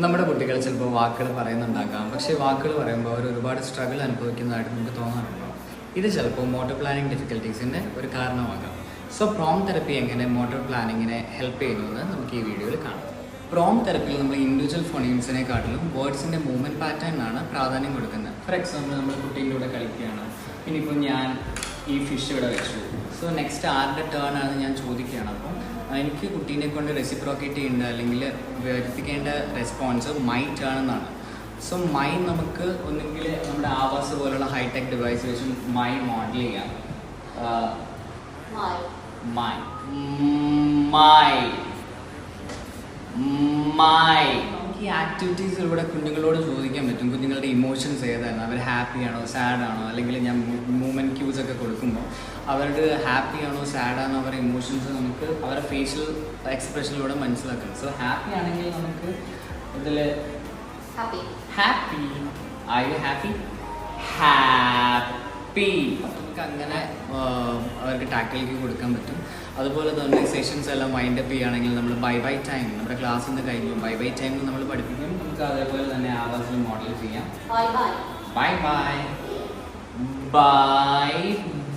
നമ്മുടെ കുട്ടികൾ ചിലപ്പോൾ വാക്കുകൾ പറയുന്നുണ്ടാകാം, പക്ഷേ വാക്കുകൾ പറയുമ്പോൾ അവർ ഒരുപാട് സ്ട്രഗിൾ അനുഭവിക്കുന്നതായിട്ട് നമുക്ക് തോന്നാറുണ്ടോ? ഇത് ചിലപ്പോൾ മോട്ടോർ പ്ലാനിങ് ഡിഫിക്കൽട്ടീസിൻ്റെ ഒരു കാരണമാകാം. സോ പ്രോം തെറപ്പി എങ്ങനെ മോട്ടോർ പ്ലാനിങ്ങിനെ ഹെൽപ്പ് ചെയ്യുന്നുവെന്ന് നമുക്ക് ഈ വീഡിയോയിൽ കാണാം. പ്രോം തെറപ്പിയിൽ നമ്മൾ ഇൻഡിവിജ്വൽ ഫോണീംസിനെക്കാട്ടിലും വേർഡ്സിൻ്റെ മൂവ്മെൻറ്റ് പാറ്റേണിനാണ് പ്രാധാന്യം കൊടുക്കുന്നത്. ഫോർ എക്സാമ്പിൾ, നമ്മൾ കുട്ടീൻ്റെ കൂടെ കളിക്കുകയാണ്. ഇനിയിപ്പോൾ ഞാൻ ഈ ഫിഷ് ഇവിടെ വെച്ചു. സോ നെക്സ്റ്റ് ആരുടെ ടേൺ ആണ് ഞാൻ ചോദിക്കുകയാണ്. അപ്പം എനിക്ക് കുട്ടീനെ കൊണ്ട് റെസിപ്രോക്കേറ്റ് ചെയ്യേണ്ട അല്ലെങ്കിൽ വരുത്തിക്കേണ്ട റെസ്പോൺസ് മൈ ടേൺ എന്നാണ്. സോ മൈ നമുക്ക് ഒന്നുകിൽ നമ്മുടെ ആവാസ് പോലുള്ള ഹൈടെക് ഡിവൈസ് വെച്ച് മൈ മോഡൽ ചെയ്യാം. മൈ മൈ മൈ ഈ ആക്ടിവിറ്റീസിലൂടെ കുഞ്ഞുങ്ങളോട് ചോദിക്കാൻ പറ്റും കുഞ്ഞുങ്ങളുടെ ഇമോഷൻസ് ഏതാണ്, അവർ ഹാപ്പിയാണോ സാഡാണോ, അല്ലെങ്കിൽ ഞാൻ മൂവ്മെൻറ്റ് ക്യൂസ് ഒക്കെ കൊടുക്കുമ്പോൾ അവരുടെ ഹാപ്പിയാണോ സാഡാണോ അവരുടെ ഇമോഷൻസ് നമുക്ക് അവരുടെ ഫേഷ്യൽ എക്സ്പ്രഷനിലൂടെ മനസ്സിലാക്കണം. സോ ഹാപ്പി ആണെങ്കിൽ നമുക്ക് ഇതിൽ happy are you happy happy നമുക്ക് അങ്ങനെ അവർക്ക് ടാക്കിലേക്ക് കൊടുക്കാൻ പറ്റും. അതുപോലെ തന്നെ സെഷൻസ് എല്ലാം വൈൻഡ് അപ്പ് ചെയ്യുകയാണെങ്കിൽ നമ്മൾ ബൈ ബൈ ടൈം നമ്മുടെ ക്ലാസ്സിൽ നിന്ന് കഴിഞ്ഞു ബൈ ബൈ ടൈം നമ്മൾ പഠിപ്പിക്കും. നമുക്ക് അതേപോലെ തന്നെ ആവാസിൽ മോഡൽ ചെയ്യാം. Bye bye bye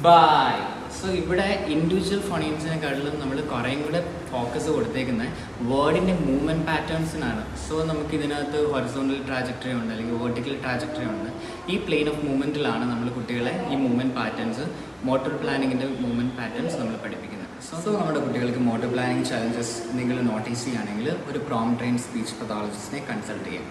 bye. So ഇവിടെ ഇൻഡിവിജ്വൽ ഫോണീംസിനെക്കാട്ടിലും നമ്മൾ കുറേയും കൂടെ ഫോക്കസ് കൊടുത്തേക്കുന്നത് വേർഡിൻ്റെ മൂവ്മെൻറ്റ് പാറ്റേൺസിനാണ്. സോ നമുക്ക് ഇതിനകത്ത് ഹൊറിസോണ്ടൽ ട്രാജക്ടറി ഉണ്ട്, അല്ലെങ്കിൽ വെർട്ടിക്കൽ ട്രാജക്ടറി ഉണ്ട്. ഈ പ്ലെയിൻ ഓഫ് മൂവ്മെൻറ്റിലാണ് നമ്മൾ കുട്ടികളെ ഈ മൂവ്മെൻറ്റ് പാറ്റേൺസ്, മോട്ടോർ പ്ലാനിങ്ങിൻ്റെ മൂവ്മെൻറ്റ് പാറ്റേൺസ് നമ്മൾ പഠിപ്പിക്കുന്നത്. സോ നമ്മുടെ കുട്ടികൾക്ക് മോട്ടോർ പ്ലാനിങ് ചലഞ്ചസ് നിങ്ങൾ നോട്ടീസ് ചെയ്യുകയാണെങ്കിൽ ഒരു പ്രോം ട്രെയിൻ സ്പീച്ച് പതോളജിസ്റ്റിനെ കൺസൾട്ട് ചെയ്യാം.